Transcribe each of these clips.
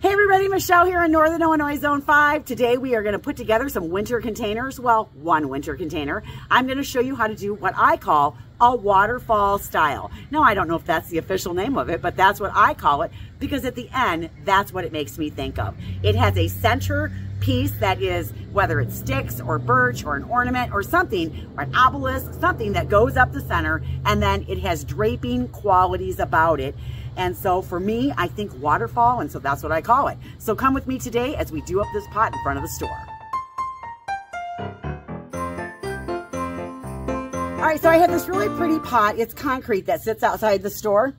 Hey everybody, Michelle here in Northern Illinois Zone 5. Today we are going to put together some winter containers. Well, one winter container. I'm going to show you how to do what I call a waterfall style. Now, I don't know if that's the official name of it, but that's what I call it because at the end, that's what it makes me think of. It has a center piece that is, whether it's sticks or birch or an ornament or something, or an obelisk, something that goes up the center, and then it has draping qualities about it. And so for me, I think waterfall, and so that's what I call it. So come with me today as we do up this pot in front of the store. All right, so I have this really pretty pot. It's concrete that sits outside the store.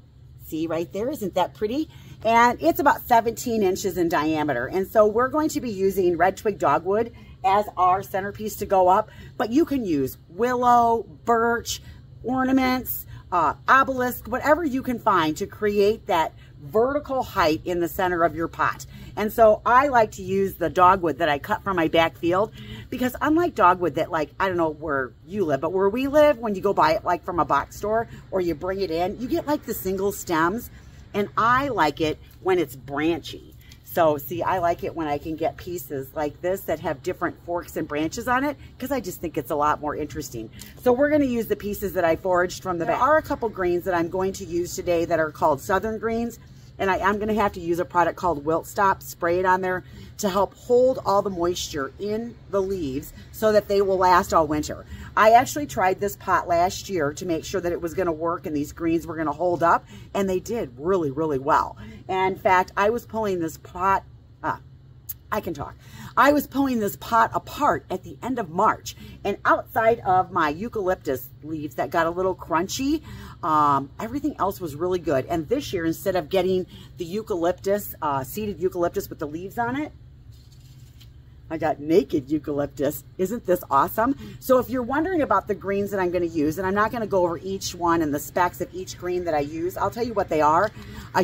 See right there, isn't that pretty? And it's about 17 inches in diameter. And so we're going to be using red twig dogwood as our centerpiece to go up, but you can use willow, birch, ornaments, obelisk, whatever you can find to create that vertical height in the center of your pot. And so I like to use the dogwood that I cut from my back field because unlike dogwood that, like, I don't know where you live, but where we live, when you go buy it like from a box store or you bring it in, you get like the single stems, and I like it when it's branchy. So see, I like it when I can get pieces like this that have different forks and branches on it because I just think it's a lot more interesting. So we're going to use the pieces that I foraged from the back. There are a couple greens that I'm going to use today that are called Southern greens, and I am going to have to use a product called Wilt Stop, spray it on there to help hold all the moisture in the leaves so that they will last all winter. I actually tried this pot last year to make sure that it was going to work and these greens were going to hold up, and they did really, really well. And in fact, I was pulling this pot, I was pulling this pot apart at the end of March, and outside of my eucalyptus leaves that got a little crunchy, everything else was really good. And this year, instead of getting the eucalyptus, seeded eucalyptus with the leaves on it, I got naked eucalyptus. Isn't this awesome? So if you're wondering about the greens that I'm going to use, and I'm not going to go over each one and the specs of each green that I use, I'll tell you what they are.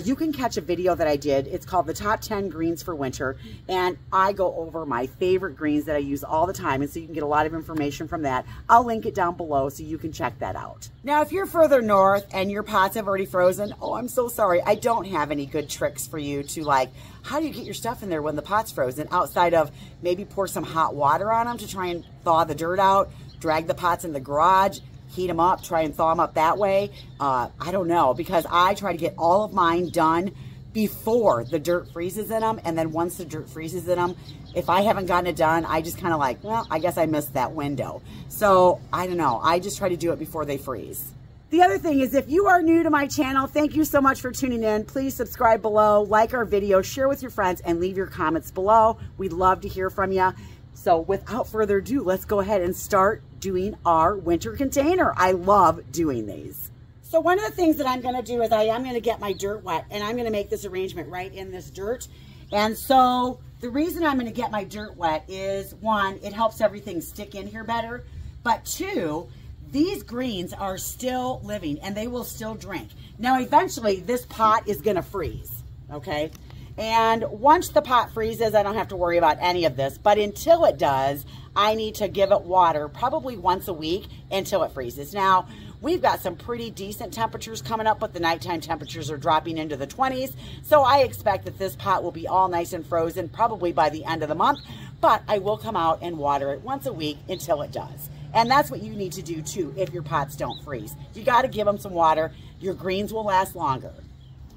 You can catch a video that I did. It's called the Top 10 Greens for Winter, and I go over my favorite greens that I use all the time, and so you can get a lot of information from that. I'll link it down below so you can check that out. Now, if you're further north and your pots have already frozen, oh, I'm so sorry. I don't have any good tricks for you to, like, how do you get your stuff in there when the pot's frozen, outside of maybe pour some hot water on them to try and thaw the dirt out, drag the pots in the garage, heat them up, try and thaw them up that way. I don't know, because I try to get all of mine done before the dirt freezes in them, and then once the dirt freezes in them, if I haven't gotten it done, I just kind of like, well, I guess I missed that window. So I don't know, I just try to do it before they freeze. The other thing is, if you are new to my channel, thank you so much for tuning in. Please subscribe below, like our video, share with your friends, and leave your comments below. We'd love to hear from you. So without further ado, let's go ahead and start doing our winter container. I love doing these. So one of the things that I'm going to do is I am going to get my dirt wet, and I'm going to make this arrangement right in this dirt. And so the reason I'm going to get my dirt wet is, one, it helps everything stick in here better, but two, these greens are still living and they will still drink. Now, eventually this pot is going to freeze, okay? And once the pot freezes, I don't have to worry about any of this, but until it does, I need to give it water probably once a week until it freezes. Now, we've got some pretty decent temperatures coming up, but the nighttime temperatures are dropping into the 20s. So I expect that this pot will be all nice and frozen probably by the end of the month, but I will come out and water it once a week until it does. And that's what you need to do too if your pots don't freeze. You got to give them some water. Your greens will last longer.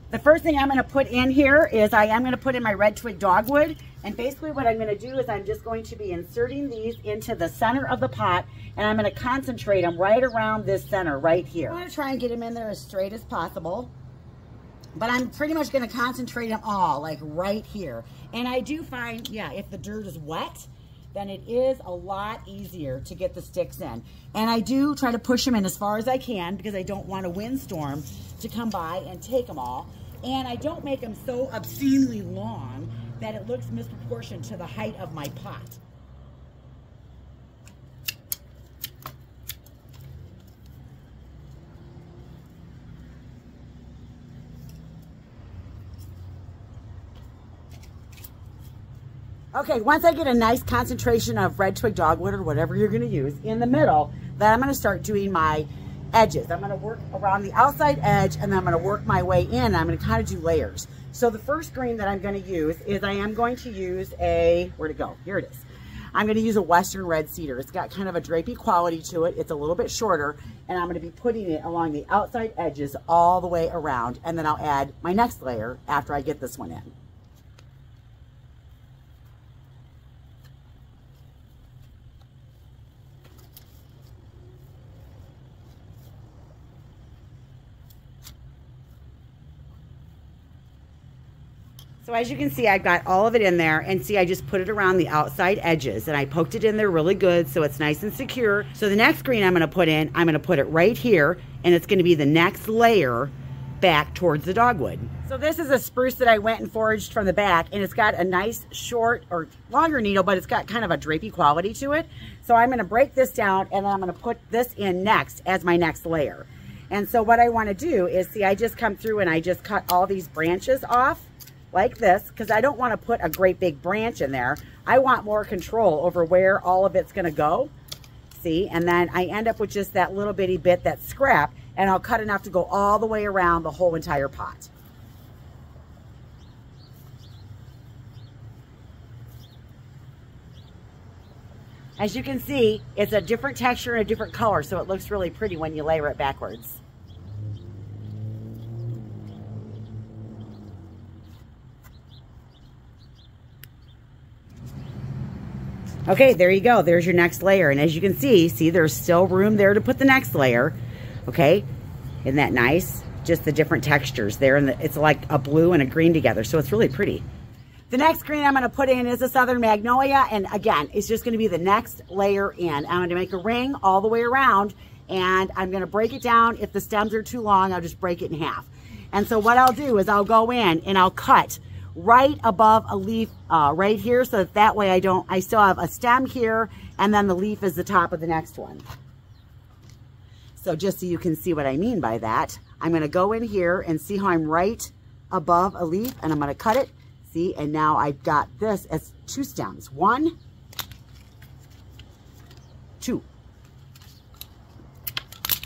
The first thing I'm going to put in here is I am going to put in my red twig dogwood. And basically what I'm going to do is I'm just going to be inserting these into the center of the pot, and I'm going to concentrate them right around this center right here. I'm going to try and get them in there as straight as possible. But I'm pretty much going to concentrate them all like right here. And I do find, yeah, if the dirt is wet, then it is a lot easier to get the sticks in. And I do try to push them in as far as I can because I don't want a windstorm to come by and take them all. And I don't make them so obscenely long that it looks misproportioned to the height of my pot. Okay, once I get a nice concentration of red twig dogwood or whatever you're going to use in the middle, then I'm going to start doing my edges. I'm going to work around the outside edge, and then I'm going to work my way in. I'm going to kind of do layers. So the first green that I'm going to use is I am going to use a, where'd it go? Here it is. I'm going to use a Western Red cedar. It's got kind of a drapey quality to it. It's a little bit shorter, and I'm going to be putting it along the outside edges all the way around, and then I'll add my next layer after I get this one in. So as you can see, I've got all of it in there, and see, I just put it around the outside edges, and I poked it in there really good so it's nice and secure. So the next green I'm going to put in, I'm going to put it right here, and it's going to be the next layer back towards the dogwood. So this is a spruce that I went and foraged from the back, and it's got a nice short or longer needle, but it's got kind of a drapey quality to it. So I'm going to break this down, and then I'm going to put this in next as my next layer. And so what I want to do is, see, I just come through and I just cut all these branches off like this, because I don't want to put a great big branch in there. I want more control over where all of it's going to go. See, and then I end up with just that little bitty bit, that scrap, and I'll cut enough to go all the way around the whole entire pot. As you can see, it's a different texture and a different color, so it looks really pretty when you layer it backwards. Okay, there you go. There's your next layer. And as you can see, there's still room there to put the next layer. Okay, isn't that nice? Just the different textures there. And it's like a blue and a green together. So it's really pretty. The next green I'm going to put in is a Southern Magnolia. And again, it's just going to be the next layer in. I'm going to make a ring all the way around. And I'm going to break it down. If the stems are too long, I'll just break it in half. And so what I'll do is I'll go in and I'll cut right above a leaf right here, so that way I still have a stem here, and then the leaf is the top of the next one. So just so you can see what I mean by that, I'm going to go in here and see how I'm right above a leaf, and I'm going to cut it. See, and now I've got this as two stems. 1, 2.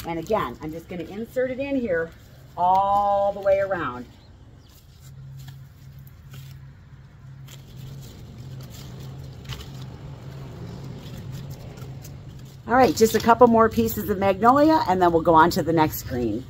And again, I'm just going to insert it in here all the way around. All right, just a couple more pieces of magnolia, and then we'll go on to the next green.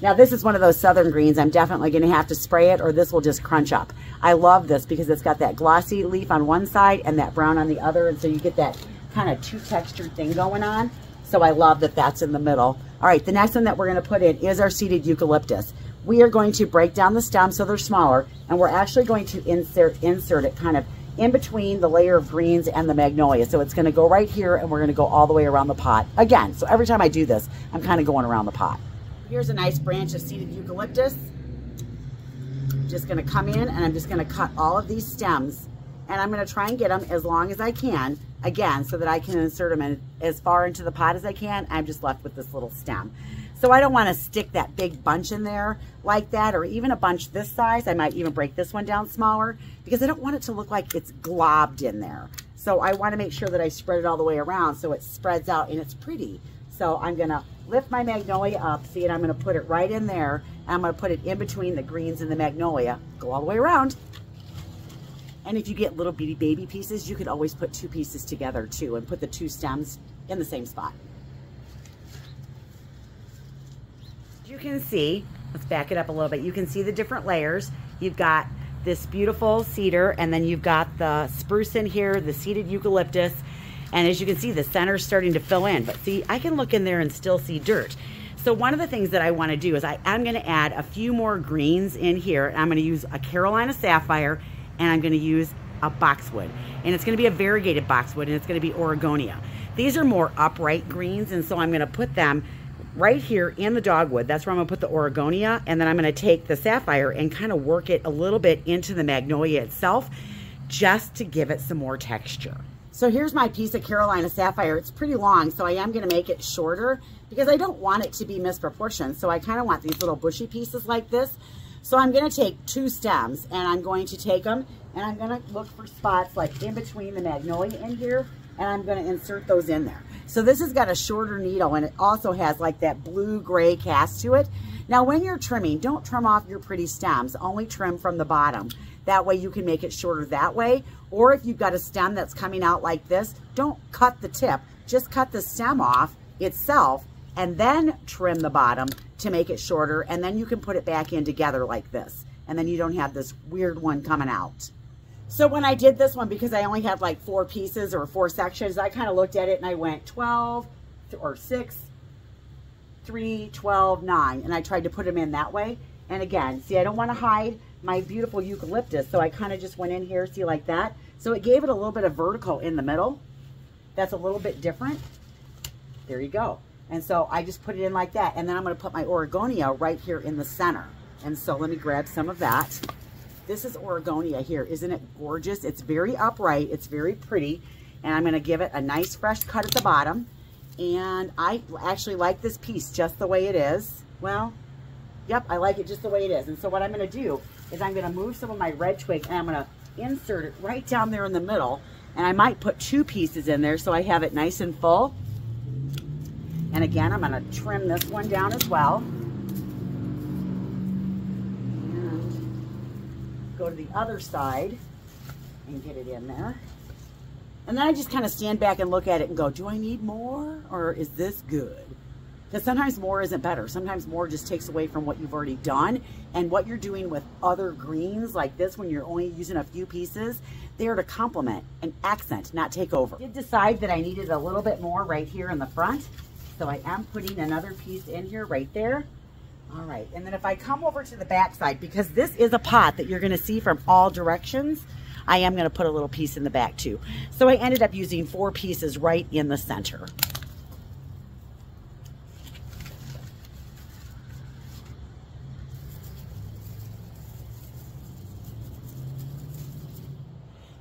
Now, this is one of those southern greens. I'm definitely going to have to spray it, or this will just crunch up. I love this because it's got that glossy leaf on one side and that brown on the other, and so you get that kind of two-textured thing going on. So I love that that's in the middle. All right, the next one that we're going to put in is our seeded eucalyptus. We are going to break down the stems so they're smaller, and we're actually going to insert it kind of in between the layer of greens and the magnolia. So it's going to go right here, and we're going to go all the way around the pot. Again, so every time I do this, I'm kind of going around the pot. Here's a nice branch of seeded eucalyptus. I'm just going to come in, and I'm just going to cut all of these stems, and I'm going to try and get them as long as I can, again, so that I can insert them in as far into the pot as I can. I'm just left with this little stem. So I don't want to stick that big bunch in there like that, or even a bunch this size. I might even break this one down smaller because I don't want it to look like it's globbed in there. So I want to make sure that I spread it all the way around so it spreads out and it's pretty. So I'm going to lift my magnolia up, see, and I'm going to put it right in there. And I'm going to put it in between the greens and the magnolia. Go all the way around. And if you get little bitty baby pieces, you could always put 2 pieces together too and put the 2 stems in the same spot. You can see, let's back it up a little bit. You can see the different layers. You've got this beautiful cedar, and then you've got the spruce in here, the seeded eucalyptus, and as you can see, the center's starting to fill in. But see, I can look in there and still see dirt. So one of the things that I want to do is I'm going to add a few more greens in here. I'm going to use a Carolina sapphire, and I'm going to use a boxwood, and it's going to be a variegated boxwood, and it's going to be Oregonia. These are more upright greens, and so I'm going to put them right here in the dogwood. That's where I'm going to put the Oregonia, and then I'm going to take the sapphire and kind of work it a little bit into the magnolia itself just to give it some more texture. So here's my piece of Carolina sapphire. It's pretty long, so I am going to make it shorter because I don't want it to be misproportioned. So I kind of want these little bushy pieces like this. So I'm going to take 2 stems, and I'm going to take them, and I'm going to look for spots like in between the magnolia in here and I'm going to insert those in there. So this has got a shorter needle, and it also has like that blue-gray cast to it. Now when you're trimming, don't trim off your pretty stems, only trim from the bottom. That way you can make it shorter that way. Or if you've got a stem that's coming out like this, don't cut the tip, just cut the stem off itself and then trim the bottom to make it shorter, and then you can put it back in together like this. And then you don't have this weird one coming out. So when I did this one, because I only had like 4 pieces or 4 sections, I kind of looked at it and I went 12 or 6, 3, 12, 9. And I tried to put them in that way. And again, see, I don't want to hide my beautiful eucalyptus. So I kind of just went in here, see, like that. So it gave it a little bit of vertical in the middle. That's a little bit different. There you go. And so I just put it in like that. And then I'm going to put my Oregonia right here in the center. And so let me grab some of that. This is Oregonia here. Isn't it gorgeous? It's very upright. It's very pretty. And I'm going to give it a nice fresh cut at the bottom. And I actually like this piece just the way it is. Well, yep, I like it just the way it is. And so what I'm going to do is I'm going to move some of my red twig, and I'm going to insert it right down there in the middle. And I might put 2 pieces in there so I have it nice and full. And again, I'm going to trim this one down as well. Go to the other side and get it in there. And then I just kind of stand back and look at it and go, do I need more, or is this good? Because sometimes more isn't better. Sometimes more just takes away from what you've already done. And what you're doing with other greens like this, when you're only using a few pieces, they're to complement and accent, not take over. I did decide that I needed a little bit more right here in the front. So I am putting another piece in here right there. All right, and then if I come over to the back side, because this is a pot that you're going to see from all directions, I am going to put a little piece in the back too. So I ended up using 4 pieces right in the center.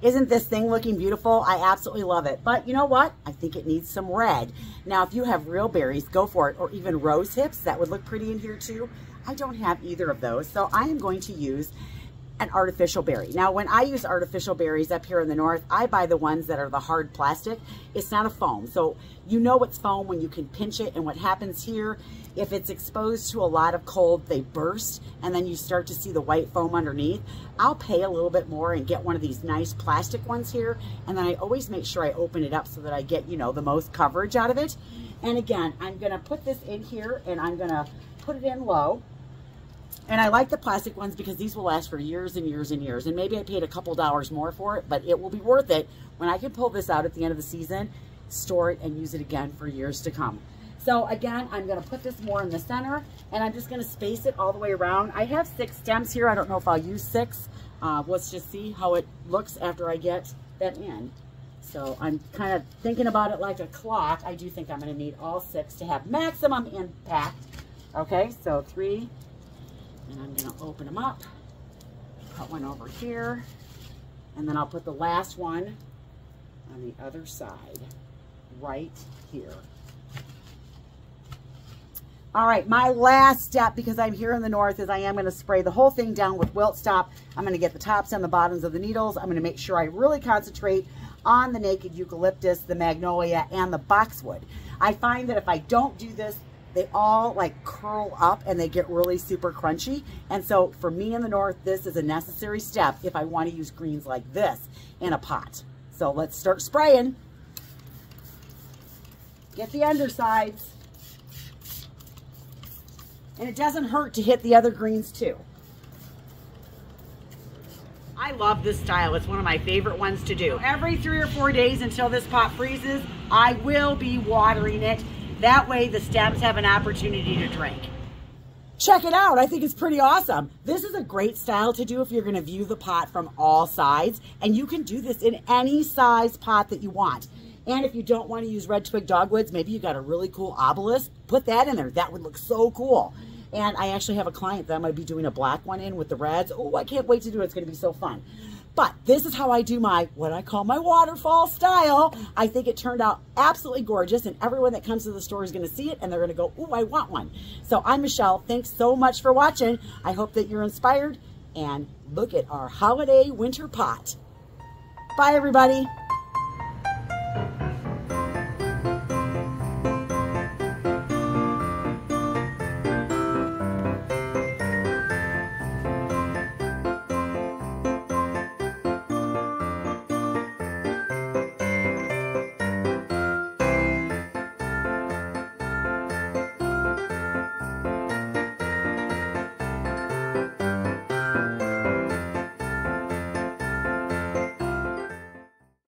Isn't this thing looking beautiful? I absolutely love it. But you know what? I think it needs some red. Now, if you have real berries, go for it. Or even rose hips, that would look pretty in here too. I don't have either of those. So I am going to use an artificial berry. Now, when I use artificial berries up here in the north, I buy the ones that are the hard plastic. It's not a foam. So you know it's foam when you can pinch it. And what happens here, if it's exposed to a lot of cold, they burst, and then you start to see the white foam underneath. I'll pay a little bit more and get one of these nice plastic ones here. And then I always make sure I open it up so that I get, you know, the most coverage out of it. And again, I'm going to put this in here, and I'm going to put it in low. And I like the plastic ones because these will last for years and years and years. And maybe I paid a couple dollars more for it, but it will be worth it when I can pull this out at the end of the season, store it, and use it again for years to come. So again, I'm going to put this more in the center, and I'm just going to space it all the way around. I have 6 stems here. I don't know if I'll use 6. Let's just see how it looks after I get that in. So I'm kind of thinking about it like a clock. I do think I'm going to need all 6 to have maximum impact. Okay, so 3. And I'm going to open them up, put one over here, and then I'll put the last one on the other side, right here. All right, my last step, because I'm here in the north, is I am going to spray the whole thing down with Wilt Stop. I'm going to get the tops and the bottoms of the needles. I'm going to make sure I really concentrate on the naked eucalyptus, the magnolia, and the boxwood. I find that if I don't do this, they all like curl up and they get really super crunchy. And so for me in the north, this is a necessary step if I want to use greens like this in a pot. So let's start spraying. Get the undersides. And it doesn't hurt to hit the other greens too. I love this style. It's one of my favorite ones to do. Every 3 or 4 days until this pot freezes, I will be watering it. That way the stems have an opportunity to drink. Check it out. I think it's pretty awesome. This is a great style to do if you're going to view the pot from all sides. And you can do this in any size pot that you want. And if you don't want to use red twig dogwoods, maybe you got a really cool obelisk, put that in there. That would look so cool. And I actually have a client that I might be doing a black one in with the reds. Oh, I can't wait to do it. It's going to be so fun. But this is how I do my, what I call my waterfall style. I think it turned out absolutely gorgeous, and everyone that comes to the store is going to see it and they're going to go, oh, I want one. So I'm Michelle. Thanks so much for watching. I hope that you're inspired, and look at our holiday winter pot. Bye, everybody.